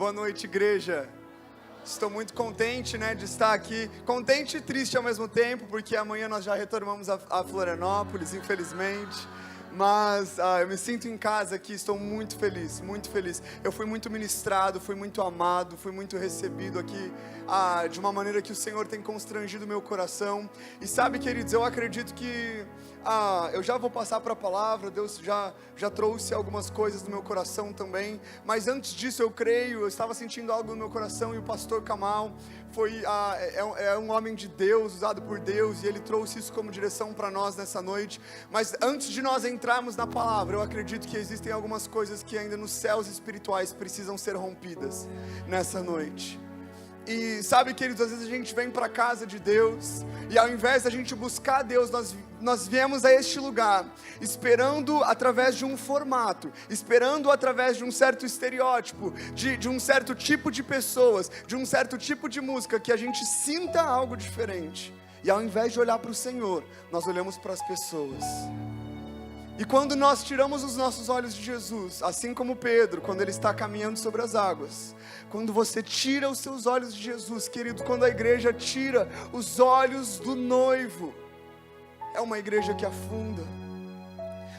Boa noite, igreja. Estou muito contente, de estar aqui. Contente e triste ao mesmo tempo, porque amanhã nós já retornamos a Florianópolis, infelizmente. Mas eu me sinto em casa aqui, estou muito feliz, muito feliz. Eu fui muito ministrado, fui muito amado, fui muito recebido aqui de uma maneira que o Senhor tem constrangido o meu coração. E sabe, queridos, eu acredito que eu já vou passar para a palavra. Deus já trouxe algumas coisas no meu coração também. Mas antes disso eu estava sentindo algo no meu coração, e o pastor Kamal é um homem de Deus, usado por Deus, e ele trouxe isso como direção para nós nessa noite. Mas antes de nós entrarmos na palavra, eu acredito que existem algumas coisas que ainda nos céus espirituais precisam ser rompidas nessa noite. E sabe, queridos, às vezes a gente vem para a casa de Deus, e ao invés da gente buscar Deus, nós viemos a este lugar esperando através de um formato, esperando através de um certo estereótipo, de um certo tipo de pessoas, de um certo tipo de música, que a gente sinta algo diferente. E ao invés de olhar para o Senhor, nós olhamos para as pessoas. E quando nós tiramos os nossos olhos de Jesus, assim como Pedro, quando ele está caminhando sobre as águas, quando você tira os seus olhos de Jesus, querido, quando a igreja tira os olhos do noivo, é uma igreja que afunda.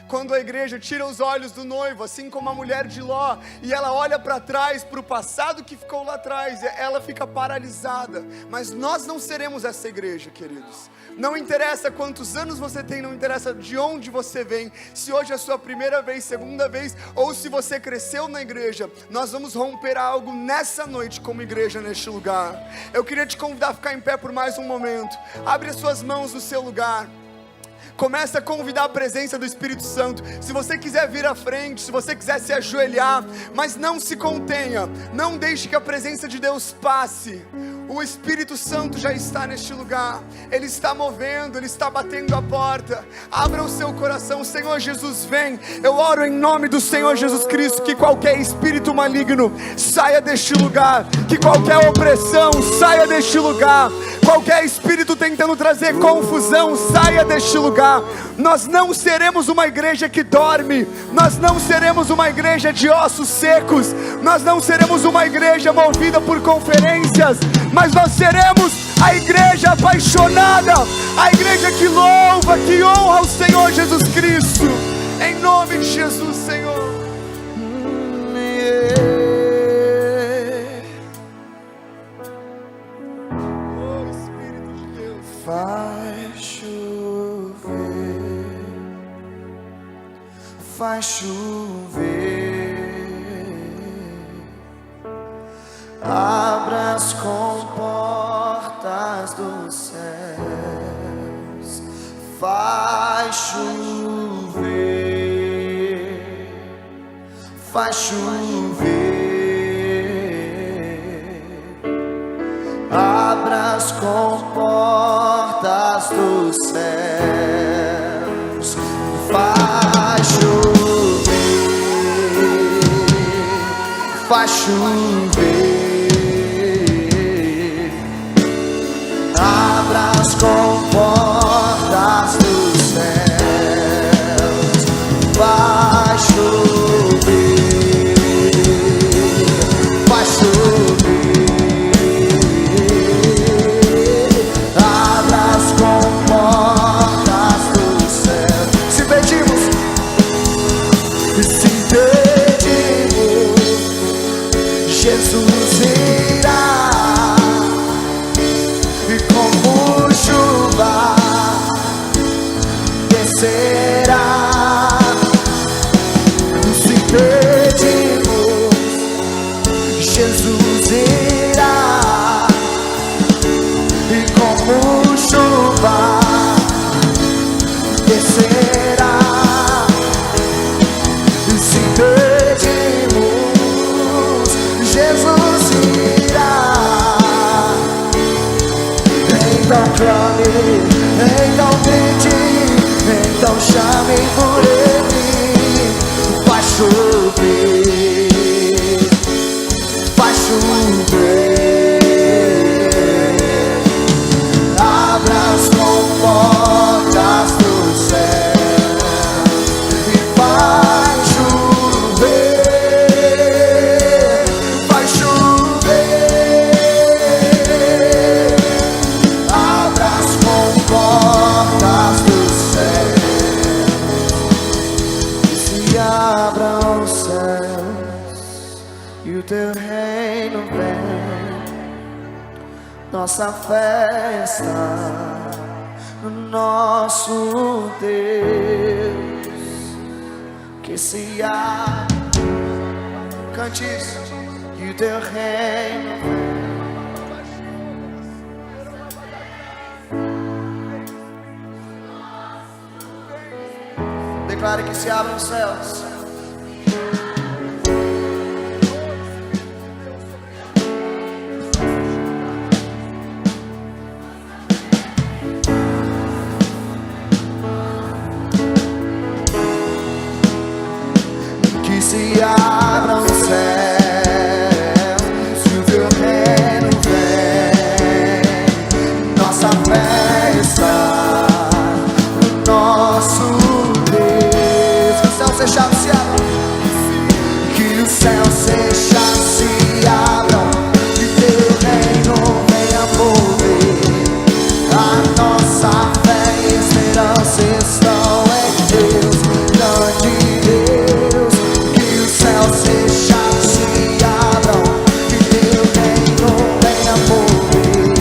Quando a igreja tira os olhos do noivo, assim como a mulher de Ló, e ela olha para trás, para o passado que ficou lá atrás, ela fica paralisada. Mas nós não seremos essa igreja, queridos. Não interessa quantos anos você tem, não interessa de onde você vem, se hoje é a sua primeira vez, segunda vez, ou se você cresceu na igreja, nós vamos romper algo nessa noite como igreja neste lugar. Eu queria te convidar a ficar em pé por mais um momento. Abre as suas mãos no seu lugar. Começa a convidar a presença do Espírito Santo. Se você quiser vir à frente, se você quiser se ajoelhar, mas não se contenha, não deixe que a presença de Deus passe. O Espírito Santo já está neste lugar, Ele está movendo, Ele está batendo a porta. Abra o seu coração. Senhor Jesus, vem. Eu oro em nome do Senhor Jesus Cristo, que qualquer espírito maligno saia deste lugar, que qualquer opressão saia deste lugar, qualquer espírito tentando trazer confusão saia deste lugar. Nós não seremos uma igreja que dorme, nós não seremos uma igreja de ossos secos, nós não seremos uma igreja movida por conferências, mas nós seremos a igreja apaixonada, a igreja que louva, que honra o Senhor Jesus Cristo, em nome de Jesus, Senhor. Oh, Espírito de Deus, faz chover, abra as comportas dos céus, faz chover, abra as comportas dos céus, faz chover, abra as comportas dos céus, faz chover, abra as comportas dos céus. Se pedimos, Jesus irá, e como chuva descerá. Se pedimos, Jesus irá, e como chuva descerá. Se pedimos, Jesus irá. Então clame, então grite, então chame por Ele. Faz chover, abra as comportas dos céus e faz chover, faz chover. o teu reino vem. Nossa fé está no nosso Deus, que se abre. Cante isso. E o teu reino vem. Declare que se abram os céus. Que se abram os céus, se o teu reino vem. Nossa fé está no nosso Deus. Que o céu fechado se abra. Que o céu fechado se abram. Que teu reino venha mover. A nossa fé e esperança estão em Deus, grande Deus. Que os céus fechados se abram, que teu reino venha mover.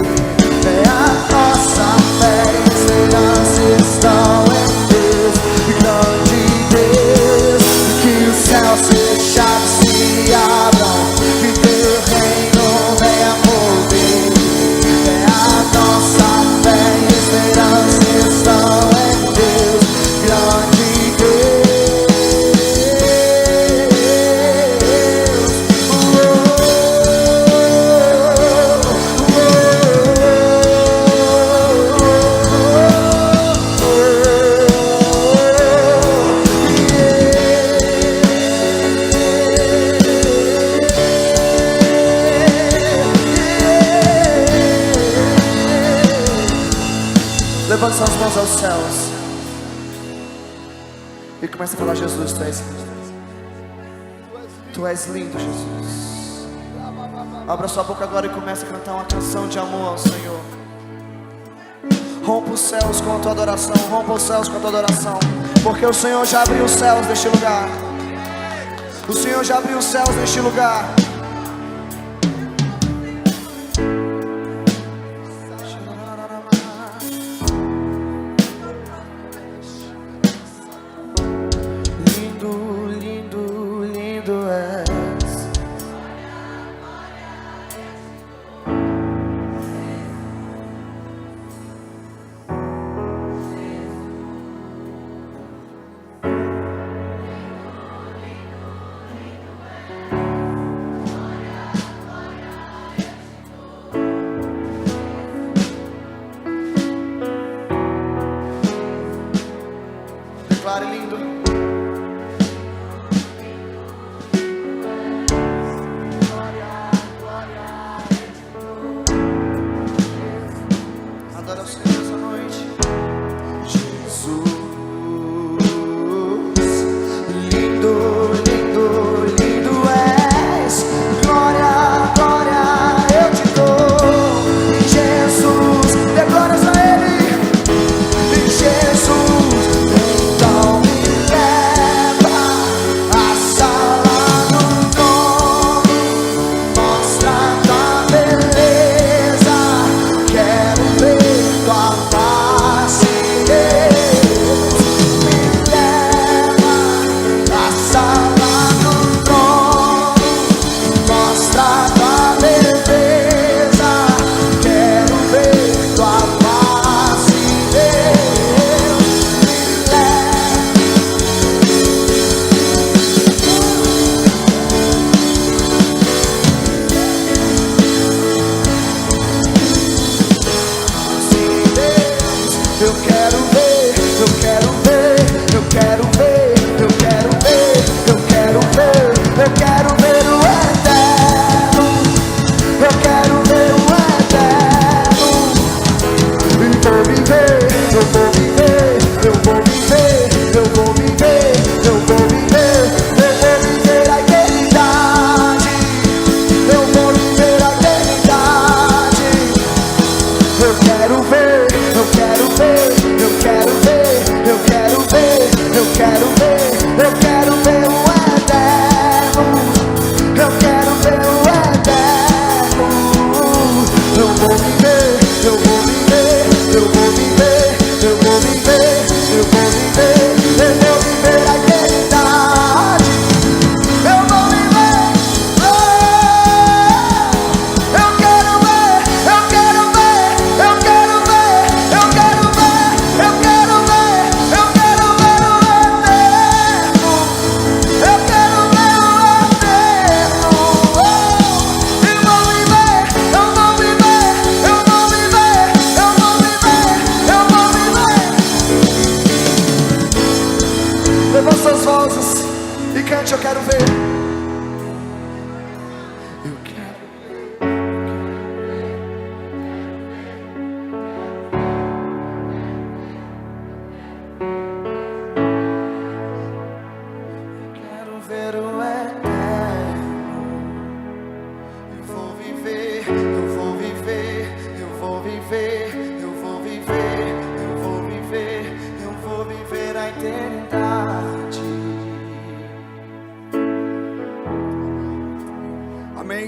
É a nossa fé e esperança estão em Deus, grande Deus. Que os céus fechados se abram, que teu reino venha mover. É a nossa fé e esperança estão em Deus, grande Deus. Levante suas mãos aos céus e comece a falar: Jesus, tu és lindo. Tu és lindo, Jesus. Abra sua boca agora e comece a cantar uma canção de amor ao Senhor. Rompa os céus com a tua adoração. Rompa os céus com a tua adoração. Porque o Senhor já abriu os céus neste lugar. O Senhor já abriu os céus neste lugar. Lindo, lindo, lindo és.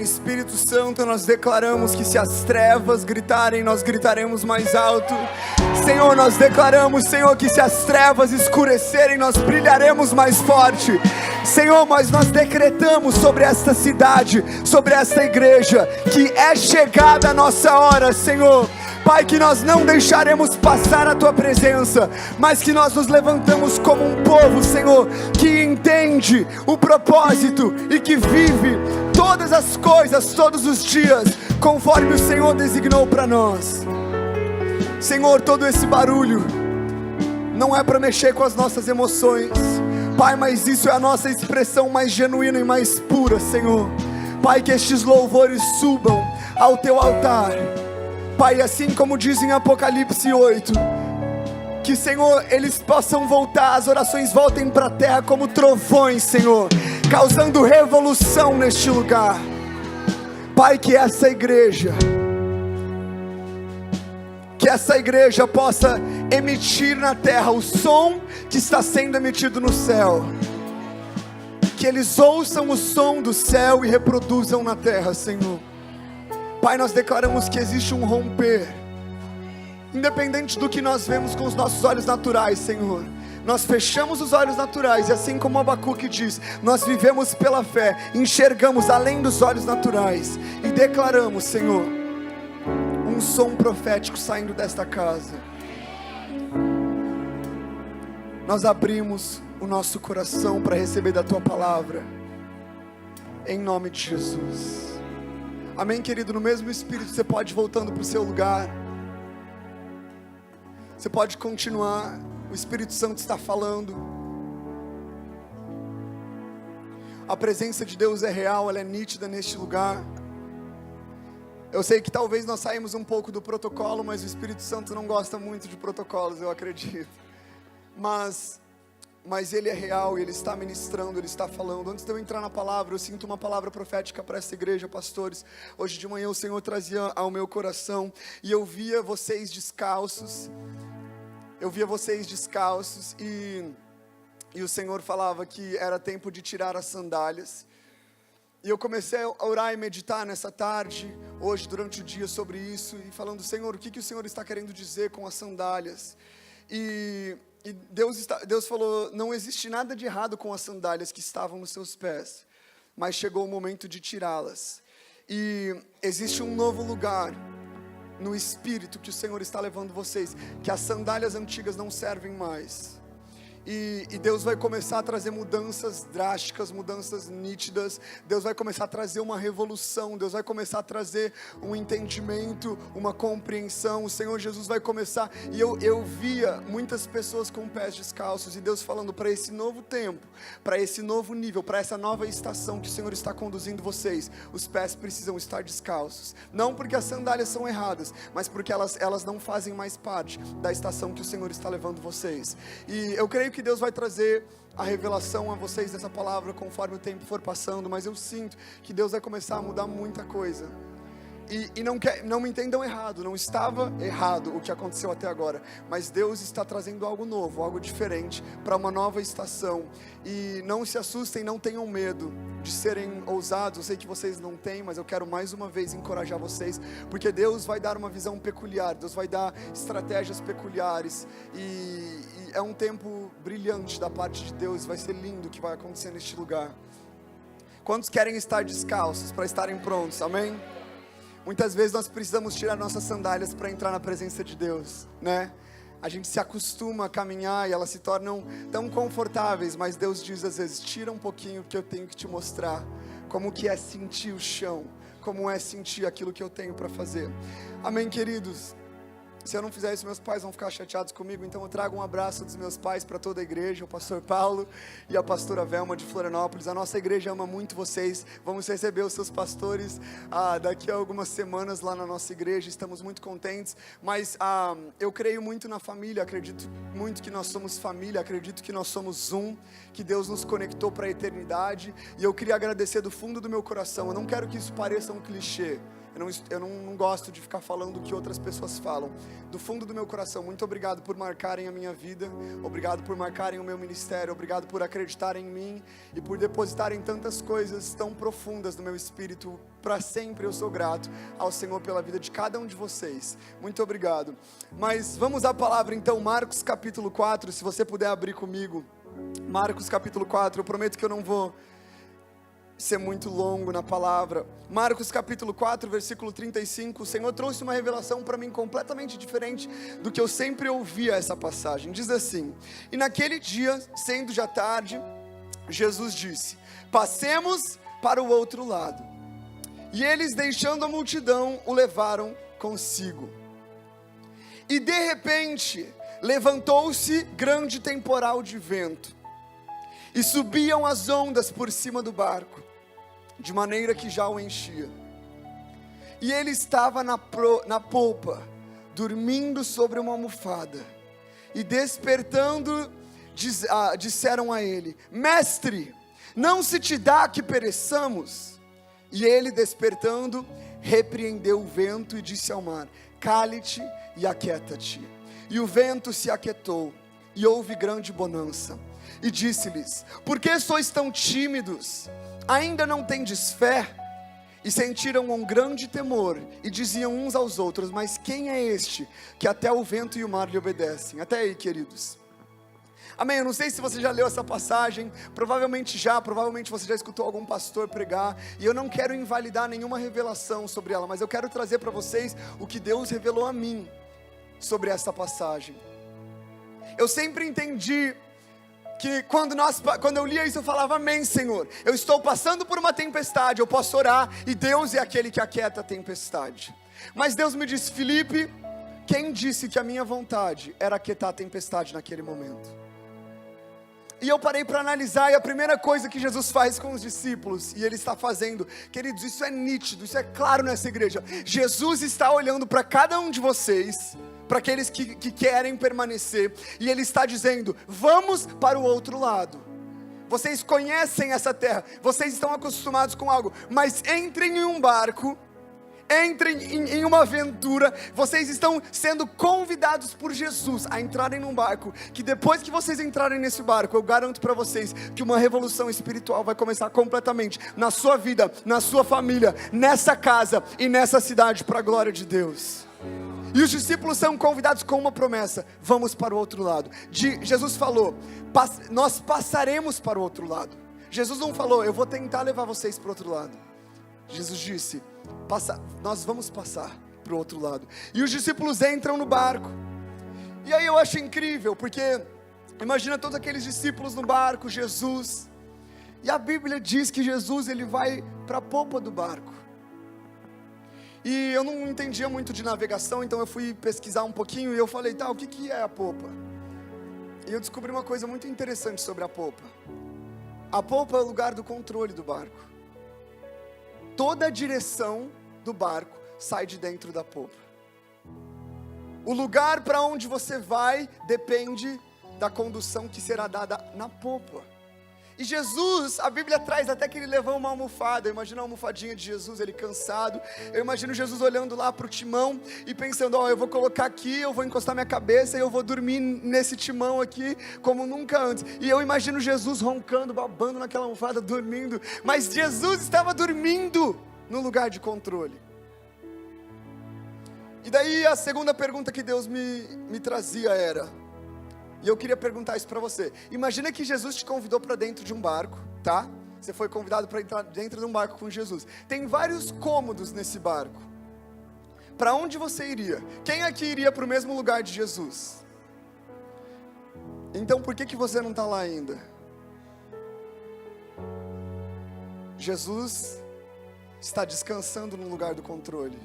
Espírito Santo, nós declaramos que se as trevas gritarem, nós gritaremos mais alto. Senhor, nós declaramos, Senhor, que se as trevas escurecerem, nós brilharemos mais forte. Senhor, mas nós decretamos sobre esta cidade, sobre esta igreja, que é chegada a nossa hora, Senhor. Pai, que nós não deixaremos passar a Tua presença, mas que nós nos levantamos como um povo, Senhor, que entende o propósito e que vive todas as coisas, todos os dias, conforme o Senhor designou para nós. Senhor, todo esse barulho não é para mexer com as nossas emoções, Pai, mas isso é a nossa expressão mais genuína e mais pura, Senhor. Pai, que estes louvores subam ao Teu altar, Pai, assim como diz em Apocalipse 8, que, Senhor, eles possam voltar, as orações voltem para a terra como trovões, Senhor, causando revolução neste lugar. Pai, que essa igreja possa emitir na terra o som que está sendo emitido no céu, que eles ouçam o som do céu e reproduzam na terra, Senhor. Pai, nós declaramos que existe um romper, independente do que nós vemos com os nossos olhos naturais, Senhor. Nós fechamos os olhos naturais e, assim como Abacuque diz, nós vivemos pela fé, enxergamos além dos olhos naturais e declaramos, Senhor, um som profético saindo desta casa. Nós abrimos o nosso coração para receber da Tua palavra, em nome de Jesus. Amém, querido? No mesmo Espírito, você pode ir voltando para o seu lugar. Você pode continuar. O Espírito Santo está falando. A presença de Deus é real, ela é nítida neste lugar. Eu sei que talvez nós saímos um pouco do protocolo, mas o Espírito Santo não gosta muito de protocolos, eu acredito. Mas Ele é real, Ele está ministrando, Ele está falando. Antes de eu entrar na palavra, eu sinto uma palavra profética para essa igreja, pastores. Hoje de manhã o Senhor trazia ao meu coração, e eu via vocês descalços. E o Senhor falava que era tempo de tirar as sandálias. E eu comecei a orar e meditar nessa tarde, hoje durante o dia, sobre isso, e falando: Senhor, o que o Senhor está querendo dizer com as sandálias? E Deus falou: não existe nada de errado com as sandálias que estavam nos seus pés, mas chegou o momento de tirá-las. E existe um novo lugar no Espírito que o Senhor está levando vocês, que as sandálias antigas não servem mais. E Deus vai começar a trazer mudanças drásticas, mudanças nítidas. Deus vai começar a trazer uma revolução. Deus vai começar a trazer um entendimento, uma compreensão. O Senhor Jesus vai começar. E eu via muitas pessoas com pés descalços, e Deus falando: para esse novo tempo, para esse novo nível, para essa nova estação que o Senhor está conduzindo vocês, os pés precisam estar descalços. Não porque as sandálias são erradas, mas porque elas não fazem mais parte da estação que o Senhor está levando vocês. E eu creio que Deus vai trazer a revelação a vocês dessa palavra conforme o tempo for passando, mas eu sinto que Deus vai começar a mudar muita coisa. E não me entendam errado, não estava errado o que aconteceu até agora, mas Deus está trazendo algo novo, algo diferente, para uma nova estação. E não se assustem, não tenham medo de serem ousados. Eu sei que vocês não têm, mas eu quero mais uma vez encorajar vocês, porque Deus vai dar uma visão peculiar, Deus vai dar estratégias peculiares, e é um tempo brilhante da parte de Deus. Vai ser lindo o que vai acontecer neste lugar. Quantos querem estar descalços para estarem prontos? Amém? Muitas vezes nós precisamos tirar nossas sandálias para entrar na presença de Deus, né? A gente se acostuma a caminhar e elas se tornam tão confortáveis, mas Deus diz às vezes: tira um pouquinho, que eu tenho que te mostrar como que é sentir o chão, como é sentir aquilo que eu tenho para fazer. Amém, queridos? Se eu não fizer isso, meus pais vão ficar chateados comigo, então eu trago um abraço dos meus pais para toda a igreja, o pastor Paulo e a pastora Velma de Florianópolis. A nossa igreja ama muito vocês. Vamos receber os seus pastores daqui a algumas semanas lá na nossa igreja. Estamos muito contentes, mas eu creio muito na família, acredito muito que nós somos família, acredito que nós somos um, que Deus nos conectou para a eternidade, e eu queria agradecer do fundo do meu coração. Eu não quero que isso pareça um clichê, Eu não gosto de ficar falando o que outras pessoas falam. Do fundo do meu coração, muito obrigado por marcarem a minha vida. Obrigado por marcarem o meu ministério. Obrigado por acreditarem em mim e por depositarem tantas coisas tão profundas no meu espírito. Para sempre eu sou grato ao Senhor pela vida de cada um de vocês. Muito obrigado. Mas vamos à palavra então, Marcos capítulo 4, se você puder abrir comigo. Marcos capítulo 4, eu prometo que eu não vou ser muito longo na palavra. Marcos capítulo 4, versículo 35, o Senhor trouxe uma revelação para mim completamente diferente do que eu sempre ouvia essa passagem. Diz assim: e naquele dia, sendo já tarde, Jesus disse: passemos para o outro lado. E eles, deixando a multidão, o levaram consigo. E de repente, levantou-se grande temporal de vento, e subiam as ondas por cima do barco, de maneira que já o enchia. E ele estava na polpa, dormindo sobre uma almofada. E despertando, disseram a ele: Mestre, não se te dá que pereçamos? E ele, despertando, repreendeu o vento e disse ao mar: Cale-te e aquieta-te. E o vento se aquietou, e houve grande bonança. E disse-lhes: por que sois tão tímidos? Ainda não tendes fé? E sentiram um grande temor, e diziam uns aos outros: mas quem é este, que até o vento e o mar lhe obedecem? Até aí, queridos. Amém, eu não sei se você já leu essa passagem, provavelmente você já escutou algum pastor pregar, e eu não quero invalidar nenhuma revelação sobre ela, mas eu quero trazer para vocês o que Deus revelou a mim sobre essa passagem. Eu sempre entendi que quando eu lia isso eu falava: amém, Senhor, eu estou passando por uma tempestade, eu posso orar, e Deus é aquele que aquieta a tempestade. Mas Deus me disse: Felipe, quem disse que a minha vontade era aquietar a tempestade naquele momento? E eu parei para analisar, e a primeira coisa que Jesus faz com os discípulos, e Ele está fazendo, queridos, isso é nítido, isso é claro nessa igreja. Jesus está olhando para cada um de vocês, para aqueles que querem permanecer, e Ele está dizendo: vamos para o outro lado. Vocês conhecem essa terra, vocês estão acostumados com algo, mas entrem em um barco, entrem em uma aventura. Vocês estão sendo convidados por Jesus a entrarem num barco, que depois que vocês entrarem nesse barco, eu garanto para vocês que uma revolução espiritual vai começar completamente na sua vida, na sua família, nessa casa e nessa cidade, para a glória de Deus. E os discípulos são convidados com uma promessa: vamos para o outro lado. Jesus falou: nós passaremos para o outro lado. Jesus não falou: eu vou tentar levar vocês para o outro lado. Jesus disse: nós vamos passar para o outro lado. E os discípulos entram no barco. E aí eu acho incrível, porque imagina todos aqueles discípulos no barco, Jesus. E a Bíblia diz que Jesus, ele vai para a popa do barco. E eu não entendia muito de navegação, então eu fui pesquisar um pouquinho, e eu falei: tá, o que é a popa? E eu descobri uma coisa muito interessante sobre a popa. A popa é o lugar do controle do barco. Toda a direção do barco sai de dentro da popa. O lugar para onde você vai depende da condução que será dada na popa. E Jesus, a Bíblia traz até que ele levou uma almofada. Eu imagino a almofadinha de Jesus, ele cansado. Eu imagino Jesus olhando lá para o timão e pensando: eu vou colocar aqui, eu vou encostar minha cabeça e eu vou dormir nesse timão aqui como nunca antes. E eu imagino Jesus roncando, babando naquela almofada, dormindo. Mas Jesus estava dormindo no lugar de controle. E daí a segunda pergunta que Deus me trazia era, e eu queria perguntar isso para você: imagina que Jesus te convidou para dentro de um barco, tá? Você foi convidado para entrar dentro de um barco com Jesus. Tem vários cômodos nesse barco. Para onde você iria? Quem aqui iria para o mesmo lugar de Jesus? Então por que você não está lá ainda? Jesus está descansando no lugar do controle.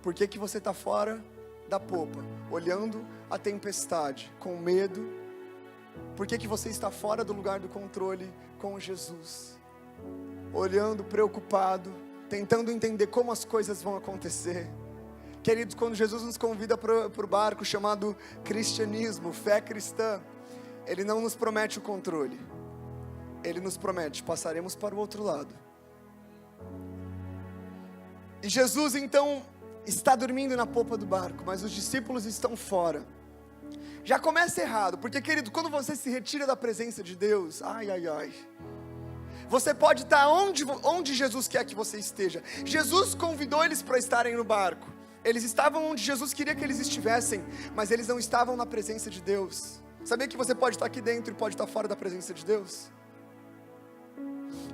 Por que você está fora da popa, olhando a tempestade, com medo? Por que você está fora do lugar do controle com Jesus? Olhando, preocupado, tentando entender como as coisas vão acontecer. Queridos, quando Jesus nos convida para o barco chamado cristianismo, fé cristã, Ele não nos promete o controle. Ele nos promete: passaremos para o outro lado. E Jesus então está dormindo na popa do barco, mas os discípulos estão fora. Já começa errado, porque querido, quando você se retira da presença de Deus, você pode estar onde Jesus quer que você esteja. Jesus convidou eles para estarem no barco. Eles estavam onde Jesus queria que eles estivessem, mas eles não estavam na presença de Deus. Sabia que você pode estar aqui dentro e pode estar fora da presença de Deus?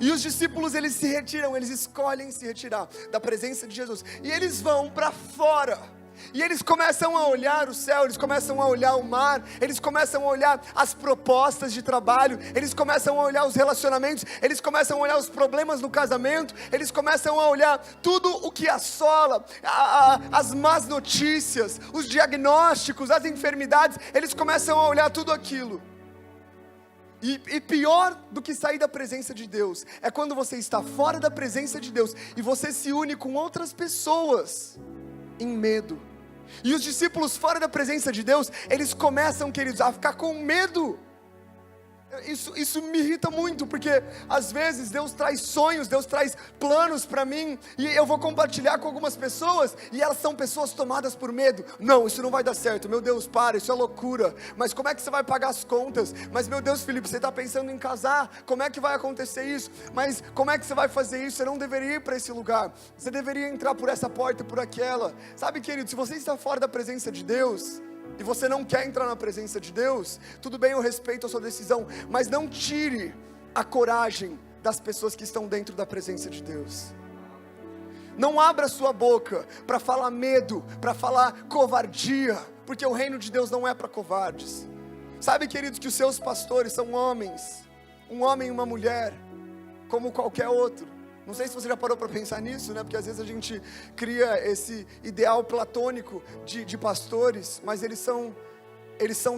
E os discípulos, eles se retiram, eles escolhem se retirar da presença de Jesus. E eles vão para fora. E eles começam a olhar o céu, eles começam a olhar o mar, eles começam a olhar as propostas de trabalho, eles começam a olhar os relacionamentos, eles começam a olhar os problemas no casamento, eles começam a olhar tudo o que assola, as más notícias, os diagnósticos, as enfermidades, eles começam a olhar tudo aquilo. E pior do que sair da presença de Deus, é quando você está fora da presença de Deus, e você se une com outras pessoas, em medo. E os discípulos fora da presença de Deus, eles começam, queridos, a ficar com medo. Isso me irrita muito, porque às vezes Deus traz sonhos, Deus traz planos para mim, e eu vou compartilhar com algumas pessoas, e elas são pessoas tomadas por medo. Não, isso não vai dar certo, meu Deus, para, isso é loucura. Mas como é que você vai pagar as contas? Mas meu Deus, Felipe, você está pensando em casar, como é que vai acontecer isso? Mas como é que você vai fazer isso? Você não deveria ir para esse lugar, você deveria entrar por essa porta, por aquela. Sabe, querido, se você está fora da presença de Deus, e você não quer entrar na presença de Deus, tudo bem, eu respeito a sua decisão, mas não tire a coragem das pessoas que estão dentro da presença de Deus. Não abra sua boca para falar medo, para falar covardia, porque o reino de Deus não é para covardes. Sabe, queridos, que os seus pastores são homens, um homem e uma mulher, como qualquer outro. Não sei se você já parou para pensar nisso, né? Porque às vezes a gente cria esse ideal platônico de pastores, mas eles são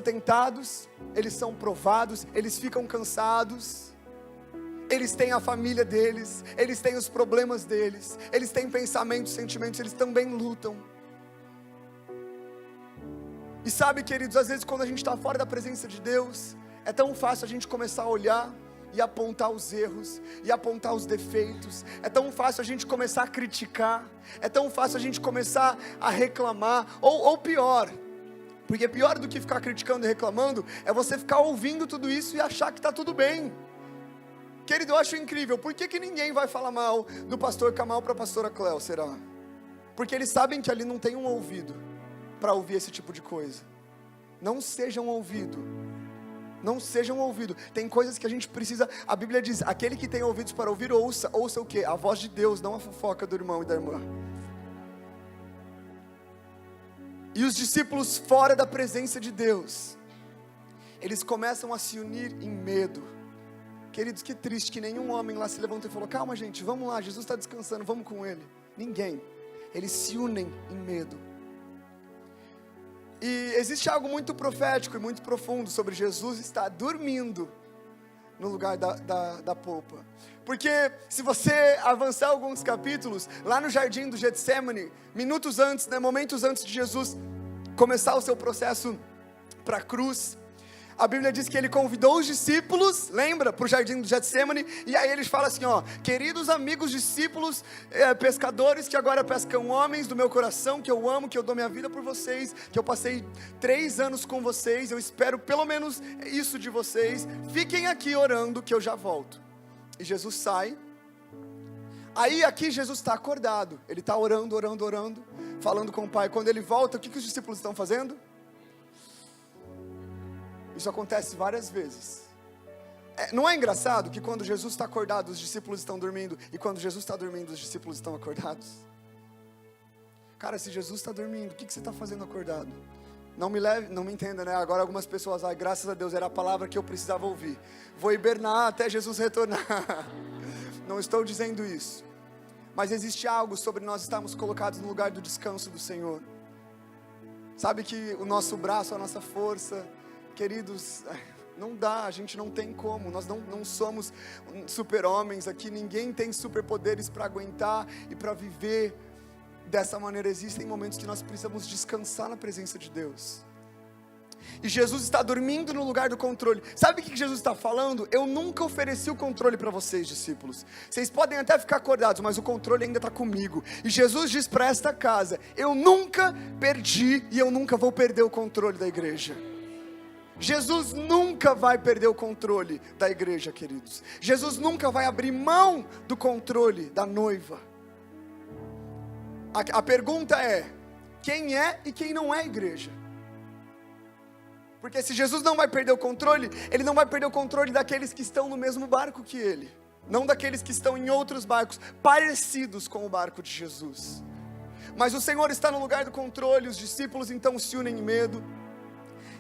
tentados, eles são provados, eles ficam cansados, eles têm a família deles, eles têm os problemas deles, eles têm pensamentos, sentimentos, eles também lutam. E sabe, queridos, às vezes quando a gente está fora da presença de Deus, é tão fácil a gente começar a olhar e apontar os erros, e apontar os defeitos. É tão fácil a gente começar a criticar, é tão fácil a gente começar a reclamar, ou pior, porque pior do que ficar criticando e reclamando, é você ficar ouvindo tudo isso e achar que está tudo bem. Querido, eu acho incrível, por que ninguém vai falar mal do pastor Kamal para a pastora Cléo, será? Porque eles sabem que ali não tem um ouvido para ouvir esse tipo de coisa. Não sejam ouvidos. Não sejam ouvidos. Tem coisas que a gente precisa. A Bíblia diz: aquele que tem ouvidos para ouvir, ouça. Ouça o quê? A voz de Deus, não a fofoca do irmão e da irmã. E os discípulos fora da presença de Deus, eles começam a se unir em medo. Queridos, que triste que nenhum homem lá se levantou e falou: calma, gente, vamos lá, Jesus está descansando, vamos com ele. Ninguém. Eles se unem em medo. E existe algo muito profético e muito profundo sobre Jesus estar dormindo no lugar da polpa. Porque se você avançar alguns capítulos, lá no jardim do Getsemane, minutos antes, momentos antes de Jesus começar o seu processo para a cruz, a Bíblia diz que ele convidou os discípulos, lembra, para o jardim do Getsemane, e aí eles falam assim, queridos amigos, discípulos, pescadores que agora pescam homens do meu coração, que eu amo, que eu dou minha vida por vocês, que eu passei 3 anos com vocês, eu espero pelo menos isso de vocês, fiquem aqui orando que eu já volto. E Jesus sai, aí aqui Jesus está acordado, ele está orando, falando com o Pai. Quando ele volta, o que os discípulos estão fazendo? Isso acontece várias vezes. Não é engraçado que quando Jesus está acordado, os discípulos estão dormindo, e quando Jesus está dormindo, os discípulos estão acordados? Cara, se Jesus está dormindo, o que você está fazendo acordado? Não me entenda, né? Agora algumas pessoas, graças a Deus, era a palavra que eu precisava ouvir. Vou hibernar até Jesus retornar. Não estou dizendo isso. Mas existe algo sobre nós estarmos colocados no lugar do descanso do Senhor. Sabe que o nosso braço, a nossa força, queridos, não dá, a gente não tem como, nós não somos super-homens aqui, ninguém tem superpoderes para aguentar e para viver dessa maneira. Existem momentos que nós precisamos descansar na presença de Deus. E Jesus está dormindo no lugar do controle. Sabe o que Jesus está falando? Eu nunca ofereci o controle para vocês, discípulos. Vocês podem até ficar acordados, mas o controle ainda está comigo. E Jesus diz para esta casa: eu nunca perdi e eu nunca vou perder o controle da igreja. Jesus nunca vai perder o controle da igreja, queridos. Jesus nunca vai abrir mão do controle da noiva. A pergunta é: quem é e quem não é igreja? Porque se Jesus não vai perder o controle, Ele não vai perder o controle daqueles que estão no mesmo barco que Ele, não daqueles que estão em outros barcos parecidos com o barco de Jesus. Mas o Senhor está no lugar do controle, os discípulos então se unem em medo.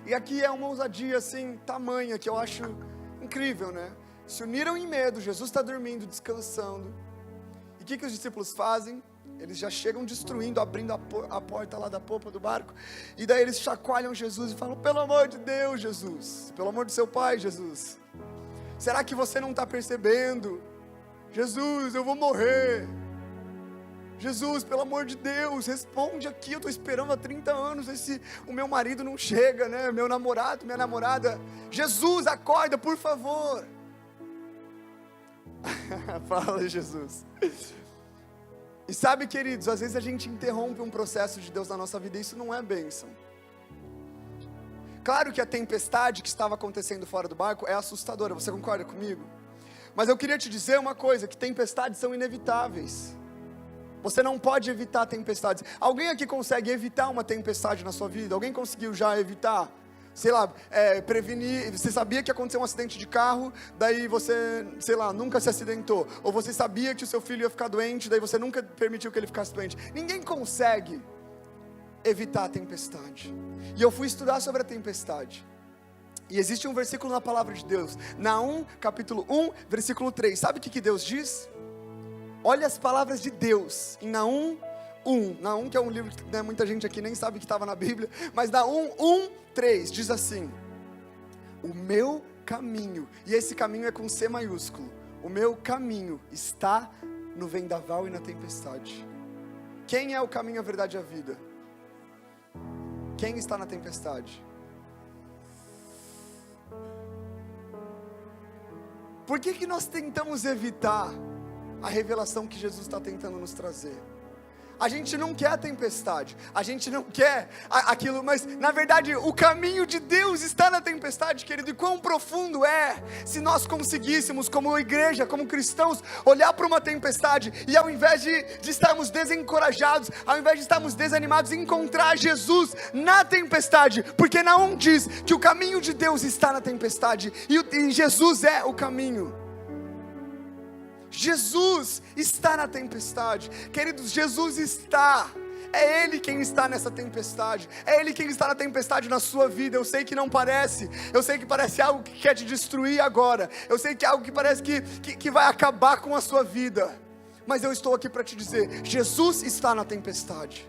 E aqui é uma ousadia assim, tamanha, que eu acho incrível, né? Se uniram em medo, Jesus está dormindo, descansando. E o que os discípulos fazem? Eles já chegam destruindo, abrindo a porta lá da popa do barco. E daí eles chacoalham Jesus e falam: pelo amor de Deus, Jesus, pelo amor do seu Pai, Jesus, será que você não está percebendo? Jesus, eu vou morrer. Jesus, pelo amor de Deus, responde aqui, eu estou esperando há 30 anos, o meu marido não chega, né? Meu namorado, minha namorada. Jesus, acorda, por favor. Fala, Jesus. E sabe, queridos, às vezes a gente interrompe um processo de Deus na nossa vida, e isso não é bênção. Claro que a tempestade que estava acontecendo fora do barco é assustadora, você concorda comigo? Mas eu queria te dizer uma coisa, que tempestades são inevitáveis. Você não pode evitar tempestades. Alguém aqui consegue evitar uma tempestade na sua vida? Alguém conseguiu já evitar? Sei lá, prevenir. Você sabia que ia acontecer um acidente de carro, daí você, sei lá, nunca se acidentou. Ou você sabia que o seu filho ia ficar doente, daí você nunca permitiu que ele ficasse doente. Ninguém consegue evitar a tempestade. E eu fui estudar sobre a tempestade. E existe um versículo na palavra de Deus, Naum, capítulo 1, versículo 3. Sabe o que Deus diz? Olha as palavras de Deus em Naum 1. Naum, que é um livro que, né, muita gente aqui nem sabe que estava na Bíblia. Mas Naum 1, 3 diz assim: o meu caminho, e esse caminho é com C maiúsculo, o meu caminho está no vendaval e na tempestade. Quem é o caminho, a verdade e a vida? Quem está na tempestade? Por que nós tentamos evitar a revelação que Jesus está tentando nos trazer? A gente não quer a tempestade, a gente não quer aquilo, mas na verdade o caminho de Deus está na tempestade, querido. E quão profundo é se nós conseguíssemos, como igreja, como cristãos, olhar para uma tempestade e ao invés de estarmos desencorajados, ao invés de estarmos desanimados, encontrar Jesus na tempestade, porque Naum diz que o caminho de Deus está na tempestade e Jesus é o caminho. Jesus está na tempestade, queridos. Jesus está, é Ele quem está nessa tempestade, é Ele quem está na tempestade na sua vida. Eu sei que não parece, eu sei que parece algo que quer te destruir agora, eu sei que é algo que parece que vai acabar com a sua vida, mas eu estou aqui para te dizer: Jesus está na tempestade.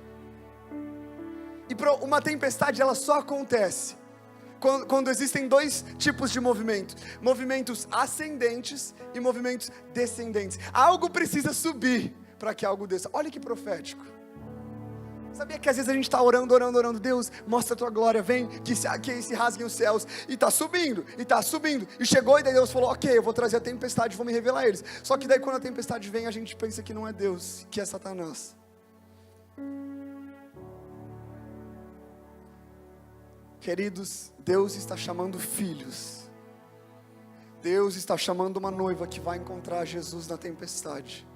E uma tempestade, ela só acontece quando existem dois tipos de movimentos: movimentos ascendentes e movimentos descendentes. Algo precisa subir para que algo desça. Olha que profético. Sabia que às vezes a gente está orando, Deus, mostra a tua glória, vem, que se rasguem os céus, e está subindo, e chegou, e daí Deus falou: ok, eu vou trazer a tempestade, vou me revelar a eles. Só que daí quando a tempestade vem, a gente pensa que não é Deus, que é Satanás. Queridos, Deus está chamando filhos. Deus está chamando uma noiva que vai encontrar Jesus na tempestade.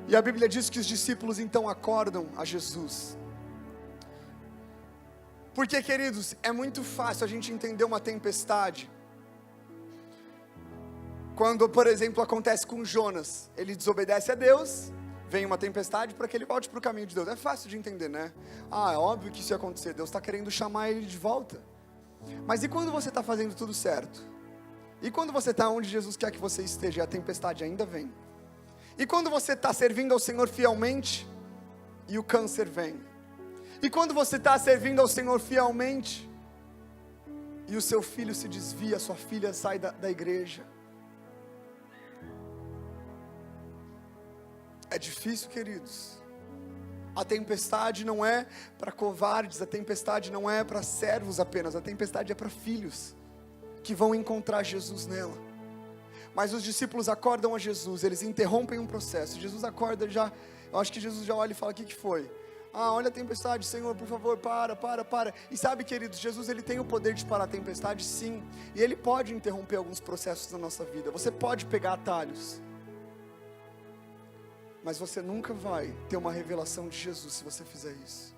E a Bíblia diz que os discípulos então acordam a Jesus. Porque, queridos, é muito fácil a gente entender uma tempestade quando, por exemplo, acontece com Jonas. Ele desobedece a Deus, vem uma tempestade para que ele volte para o caminho de Deus. É fácil de entender, né? É óbvio que isso ia acontecer, Deus está querendo chamar ele de volta. Mas e quando você está fazendo tudo certo? E quando você está onde Jesus quer que você esteja e a tempestade ainda vem? E quando você está servindo ao Senhor fielmente e o câncer vem? E quando você está servindo ao Senhor fielmente e o seu filho se desvia, a sua filha sai da igreja? É difícil, queridos. A tempestade não é para covardes, a tempestade não é para servos apenas, a tempestade é para filhos que vão encontrar Jesus nela. Mas os discípulos acordam a Jesus, eles interrompem um processo. Jesus acorda já, eu acho que Jesus já olha e fala: o que foi? Olha a tempestade, Senhor, por favor, para. E sabe, queridos, Jesus ele tem o poder de parar a tempestade, sim. E ele pode interromper alguns processos na nossa vida. Você pode pegar atalhos, mas você nunca vai ter uma revelação de Jesus se você fizer isso.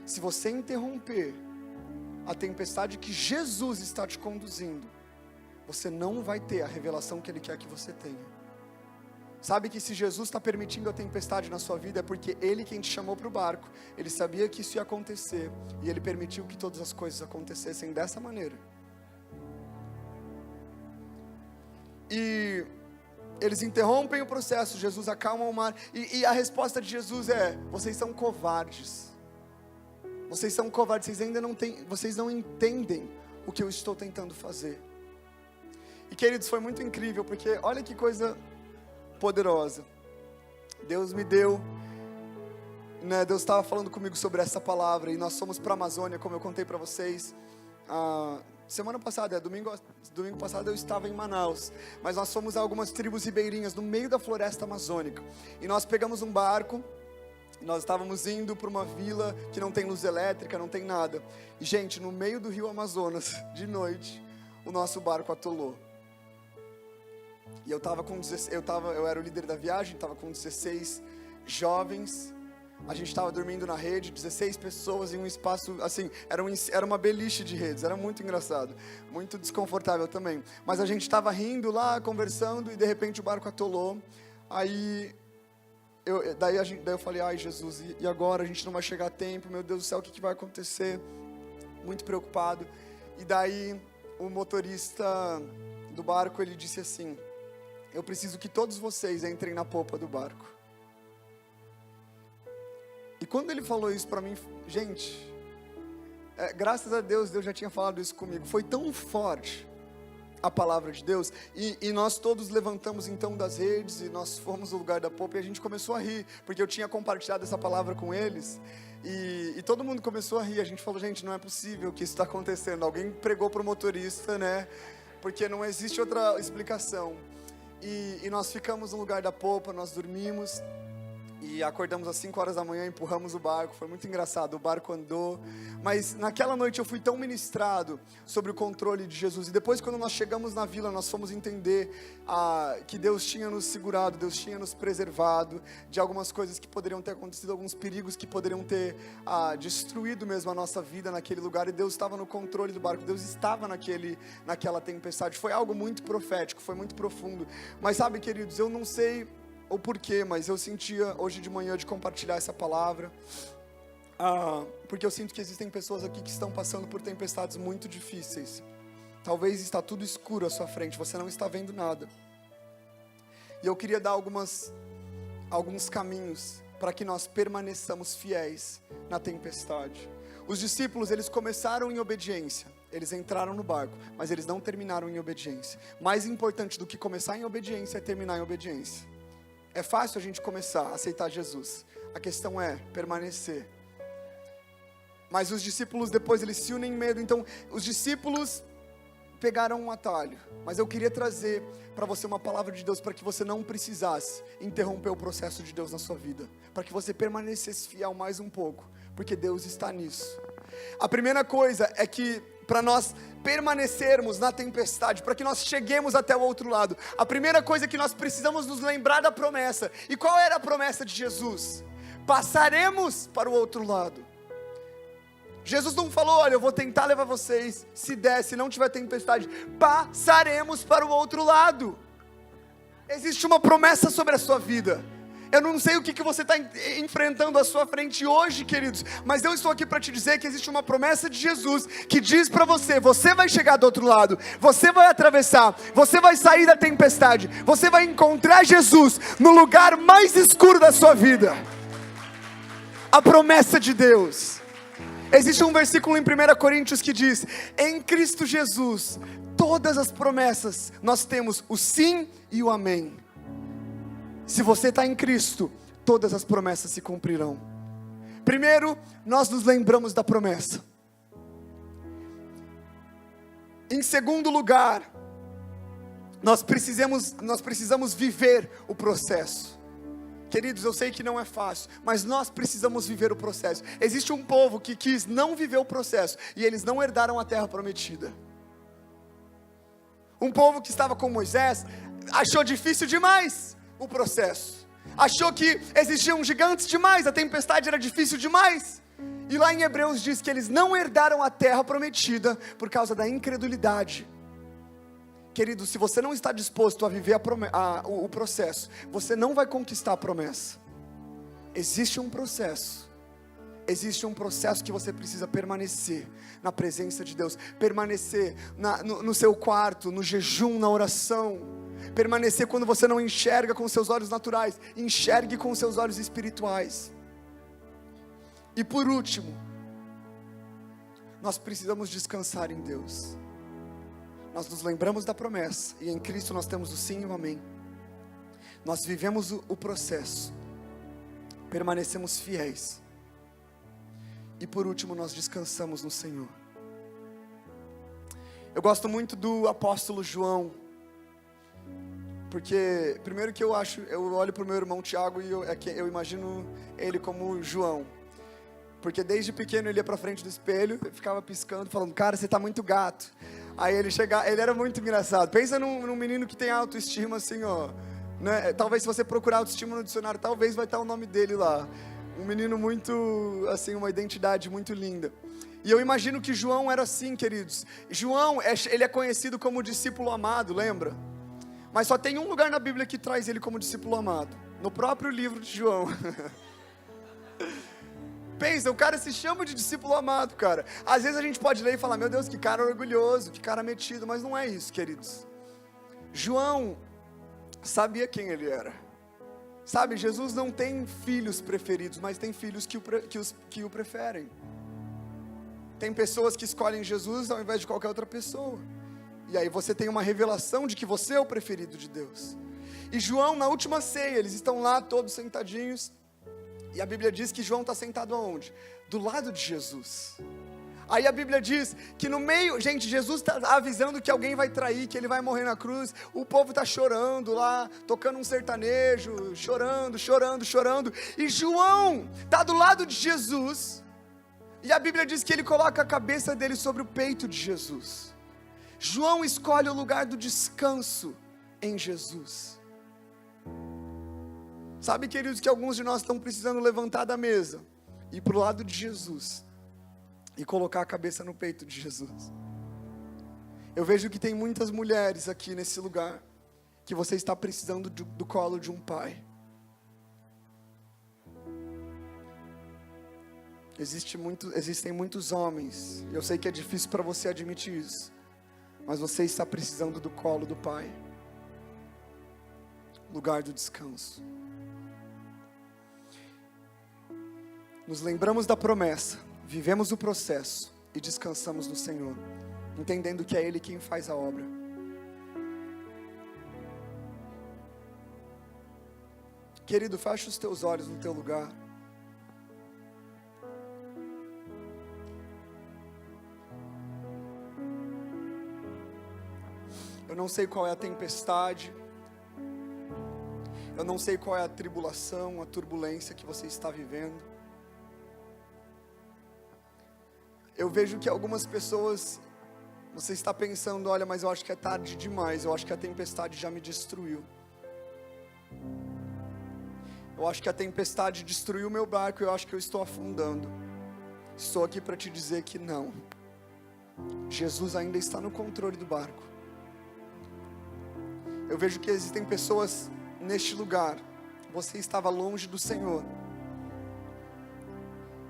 Se você interromper a tempestade que Jesus está te conduzindo, você não vai ter a revelação que Ele quer que você tenha. Sabe que se Jesus está permitindo a tempestade na sua vida, é porque Ele quem te chamou para o barco. Ele sabia que isso ia acontecer, e Ele permitiu que todas as coisas acontecessem dessa maneira. E eles interrompem o processo, Jesus acalma o mar, e a resposta de Jesus é: vocês são covardes. Vocês são covardes, vocês não entendem o que eu estou tentando fazer. E queridos, foi muito incrível, porque olha que coisa poderosa. Deus me deu, né, Deus estava falando comigo sobre essa palavra, e nós fomos para a Amazônia, como eu contei para vocês, semana passada, domingo passado eu estava em Manaus, mas nós fomos a algumas tribos ribeirinhas, no meio da floresta amazônica, e nós pegamos um barco. Nós estávamos indo para uma vila que não tem luz elétrica, não tem nada. E gente, no meio do rio Amazonas, de noite, o nosso barco atolou. E eu era o líder da viagem, estava com 16 jovens. A gente estava dormindo na rede, 16 pessoas em um espaço, assim, era uma beliche de redes, era muito engraçado, muito desconfortável também. Mas a gente estava rindo lá, conversando, e de repente o barco atolou. Daí eu falei: ai Jesus, e agora? A gente não vai chegar a tempo, meu Deus do céu, o que vai acontecer? Muito preocupado. E daí o motorista do barco, ele disse assim: eu preciso que todos vocês entrem na popa do barco. E quando ele falou isso para mim, gente, graças a Deus, Deus já tinha falado isso comigo, foi tão forte a palavra de Deus, e nós todos levantamos então das redes, e nós fomos no lugar da popa, e a gente começou a rir, porque eu tinha compartilhado essa palavra com eles, e todo mundo começou a rir. A gente falou: gente, não é possível que isso está acontecendo, alguém pregou para o motorista, né, porque não existe outra explicação. E nós ficamos no lugar da popa, nós dormimos, e acordamos às 5 horas da manhã, empurramos o barco, foi muito engraçado, o barco andou, mas naquela noite eu fui tão ministrado sobre o controle de Jesus, e depois quando nós chegamos na vila, nós fomos entender que Deus tinha nos segurado, Deus tinha nos preservado de algumas coisas que poderiam ter acontecido, alguns perigos que poderiam ter destruído mesmo a nossa vida naquele lugar, e Deus estava no controle do barco, Deus estava naquela tempestade. Foi algo muito profético, foi muito profundo. Mas sabe, queridos, eu não sei o porquê, mas eu sentia hoje de manhã de compartilhar essa palavra, porque eu sinto que existem pessoas aqui que estão passando por tempestades muito difíceis. Talvez está tudo escuro à sua frente, você não está vendo nada, e eu queria dar alguns caminhos para que nós permaneçamos fiéis na tempestade. Os discípulos, eles começaram em obediência, eles entraram no barco, mas eles não terminaram em obediência. Mais importante do que começar em obediência é terminar em obediência. É fácil a gente começar a aceitar Jesus, a questão é permanecer. Mas os discípulos depois, eles se unem em medo. Então os discípulos pegaram um atalho, mas eu queria trazer para você uma palavra de Deus, para que você não precisasse interromper o processo de Deus na sua vida, para que você permanecesse fiel mais um pouco, porque Deus está nisso. A primeira coisa é que para nós permanecermos na tempestade, para que nós cheguemos até o outro lado, a primeira coisa é que nós precisamos nos lembrar da promessa. E qual era a promessa de Jesus? Passaremos para o outro lado. Jesus não falou: olha, eu vou tentar levar vocês, se der, se não tiver tempestade, passaremos para o outro lado. Existe uma promessa sobre a sua vida. Eu não sei o que você está enfrentando à sua frente hoje, queridos, mas eu estou aqui para te dizer que existe uma promessa de Jesus, que diz para você: você vai chegar do outro lado, você vai atravessar, você vai sair da tempestade, você vai encontrar Jesus no lugar mais escuro da sua vida. A promessa de Deus. Existe um versículo em 1 Coríntios que diz: em Cristo Jesus, todas as promessas, nós temos o sim e o amém. Se você está em Cristo, todas as promessas se cumprirão. Primeiro, nós nos lembramos da promessa. Em segundo lugar, nós precisamos viver o processo. Queridos, eu sei que não é fácil, mas nós precisamos viver o processo. Existe um povo que quis não viver o processo, e eles não herdaram a terra prometida. Um povo que estava com Moisés, achou difícil demais o processo. Achou que existiam gigantes demais, a tempestade era difícil demais. E lá em Hebreus diz que eles não herdaram a terra prometida por causa da incredulidade. Querido, se você não está disposto a viver o processo, você não vai conquistar a promessa. Existe um processo que você precisa permanecer na presença de Deus, permanecer no seu quarto, no jejum, na oração, permanecer quando você não enxerga com seus olhos naturais, enxergue com seus olhos espirituais. E por último, nós precisamos descansar em Deus. Nós nos lembramos da promessa, e em Cristo nós temos o sim e o amém. Nós vivemos o processo, permanecemos fiéis, e por último nós descansamos no Senhor. Eu gosto muito do apóstolo João, porque primeiro que eu olho para o meu irmão Tiago e eu imagino ele como João. Porque desde pequeno ele ia para frente do espelho, ficava piscando, falando, cara, você está muito gato. Aí ele era muito engraçado. Pensa num menino que tem autoestima assim, ó, né? Talvez se você procurar autoestima no dicionário, talvez vai estar o nome dele lá. Um menino muito, assim, uma identidade muito linda. E eu imagino que João era assim, queridos. João, ele é conhecido como discípulo amado, lembra? Mas só tem um lugar na Bíblia que traz ele como discípulo amado. No próprio livro de João. Pensa, o cara se chama de discípulo amado, cara. Às vezes a gente pode ler e falar, meu Deus, que cara orgulhoso, que cara metido, mas não é isso, queridos. João sabia quem ele era. Sabe, Jesus não tem filhos preferidos, mas tem filhos que o preferem. Tem pessoas que escolhem Jesus ao invés de qualquer outra pessoa. E aí você tem uma revelação de que você é o preferido de Deus. E João, na última ceia, eles estão lá todos sentadinhos. E a Bíblia diz que João está sentado aonde? Do lado de Jesus. Aí a Bíblia diz que no meio, gente, Jesus está avisando que alguém vai trair, que ele vai morrer na cruz. O povo está chorando lá, tocando um sertanejo, chorando. E João está do lado de Jesus. E a Bíblia diz que ele coloca a cabeça dele sobre o peito de Jesus. João escolhe o lugar do descanso em Jesus. Sabe, queridos, que alguns de nós estão precisando levantar da mesa, ir para o lado de Jesus e colocar a cabeça no peito de Jesus. Eu vejo que tem muitas mulheres aqui nesse lugar, que você está precisando do colo de um pai. Existem muitos homens, eu sei que é difícil para você admitir isso, mas você está precisando do colo do pai, lugar do descanso. Nos lembramos da promessa, vivemos o processo e descansamos no Senhor, entendendo que é Ele quem faz a obra. Querido, fecha os teus olhos no teu lugar. Eu não sei qual é a tempestade, eu não sei qual é a tribulação, a turbulência que você está vivendo. Eu vejo que algumas pessoas, você está pensando, olha, mas eu acho que é tarde demais, eu acho que a tempestade já me destruiu. Eu acho que a tempestade destruiu o meu barco, eu acho que eu estou afundando. Estou aqui para te dizer que não. Jesus ainda está no controle do barco. Eu vejo que existem pessoas neste lugar, você estava longe do Senhor.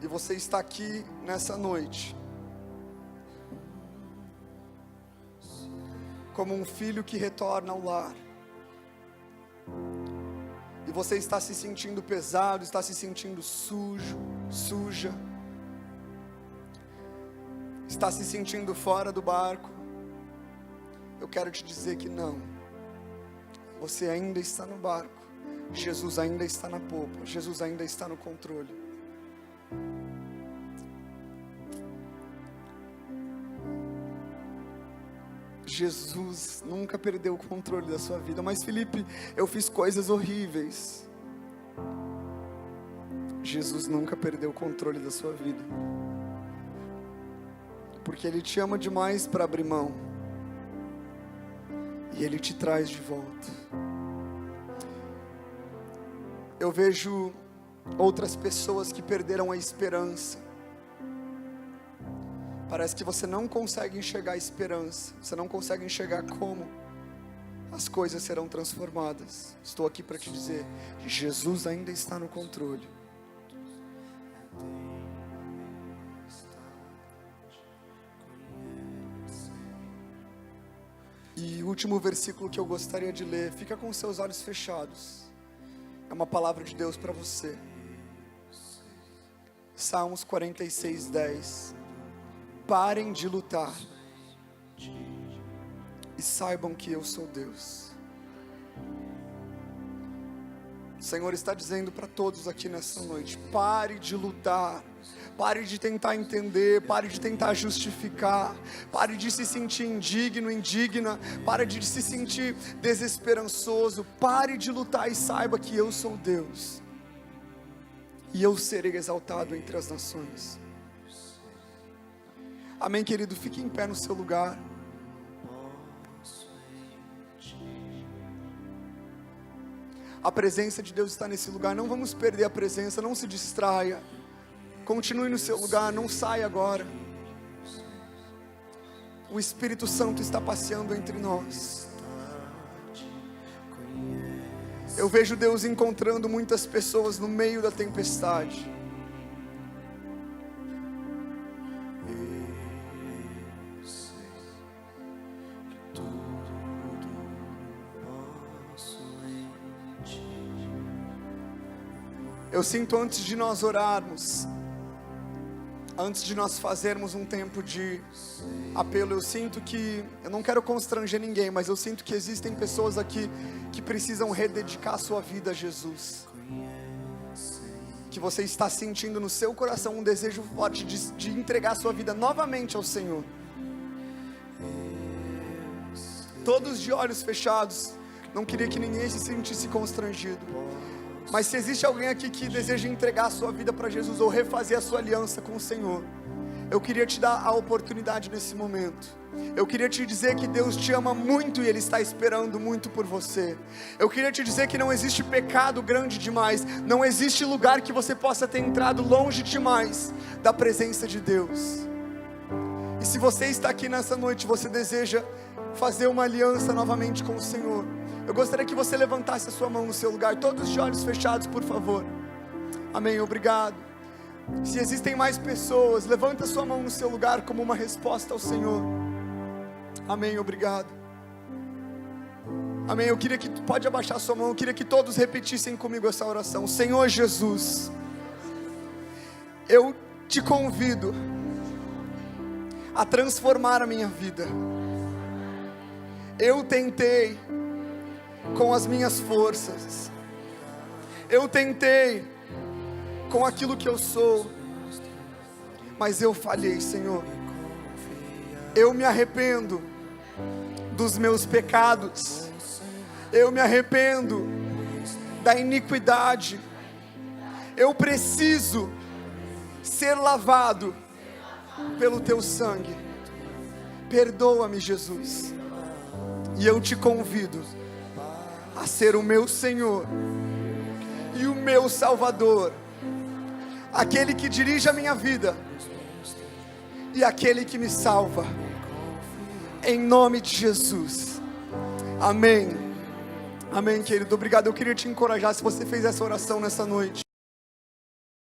E você está aqui nessa noite como um filho que retorna ao lar. E você está se sentindo pesado, está se sentindo suja. Está se sentindo fora do barco. Eu quero te dizer que não. Você ainda está no barco. Jesus ainda está na polpa, Jesus ainda está no controle. Jesus nunca perdeu o controle da sua vida. Mas Felipe, eu fiz coisas horríveis. Jesus nunca perdeu o controle da sua vida, porque Ele te ama demais para abrir mão, e Ele te traz de volta. Eu vejo outras pessoas que perderam a esperança. Parece que você não consegue enxergar a esperança, você não consegue enxergar como as coisas serão transformadas. Estou aqui para te dizer, Jesus ainda está no controle. E o último versículo que eu gostaria de ler, fica com seus olhos fechados. É uma palavra de Deus para você. Salmos 46:10. Parem de lutar e saibam que eu sou Deus. O Senhor está dizendo para todos aqui nessa noite: pare de lutar, pare de tentar entender, pare de tentar justificar, pare de se sentir indigno, indigna, pare de se sentir desesperançoso, pare de lutar e saiba que eu sou Deus, e eu serei exaltado entre as nações. Amém, querido? Fique em pé no seu lugar. A presença de Deus está nesse lugar. Não vamos perder a presença, não se distraia. Continue no seu lugar, não saia agora. O Espírito Santo está passeando entre nós. Eu vejo Deus encontrando muitas pessoas no meio da tempestade. Eu sinto, antes de nós orarmos, antes de nós fazermos um tempo de apelo, eu sinto que, eu não quero constranger ninguém, mas eu sinto que existem pessoas aqui que precisam rededicar a sua vida a Jesus. Que você está sentindo no seu coração um desejo forte de entregar a sua vida novamente ao Senhor. Todos de olhos fechados, não queria que ninguém se sentisse constrangido. Mas se existe alguém aqui que deseja entregar a sua vida para Jesus, ou refazer a sua aliança com o Senhor, eu queria te dar a oportunidade nesse momento. Eu queria te dizer que Deus te ama muito e Ele está esperando muito por você. Eu queria te dizer que não existe pecado grande demais, não existe lugar que você possa ter entrado longe demais da presença de Deus. E se você está aqui nessa noite, você deseja fazer uma aliança novamente com o Senhor, eu gostaria que você levantasse a sua mão no seu lugar, todos de olhos fechados, por favor. Amém, obrigado. Se existem mais pessoas, levanta a sua mão no seu lugar como uma resposta ao Senhor. Amém, obrigado. Amém, eu queria que, pode abaixar a sua mão, eu queria que todos repetissem comigo essa oração. Senhor Jesus, eu te convido a transformar a minha vida. Eu tentei com as minhas forças, eu tentei com aquilo que eu sou, mas eu falhei, Senhor. Eu me arrependo dos meus pecados, eu me arrependo da iniquidade, eu preciso ser lavado pelo teu sangue. Perdoa-me, Jesus, e eu te convido a ser o meu Senhor e o meu Salvador, aquele que dirige a minha vida e aquele que me salva, em nome de Jesus. Amém. Amém, querido, obrigado. Eu queria te encorajar, se você fez essa oração nessa noite,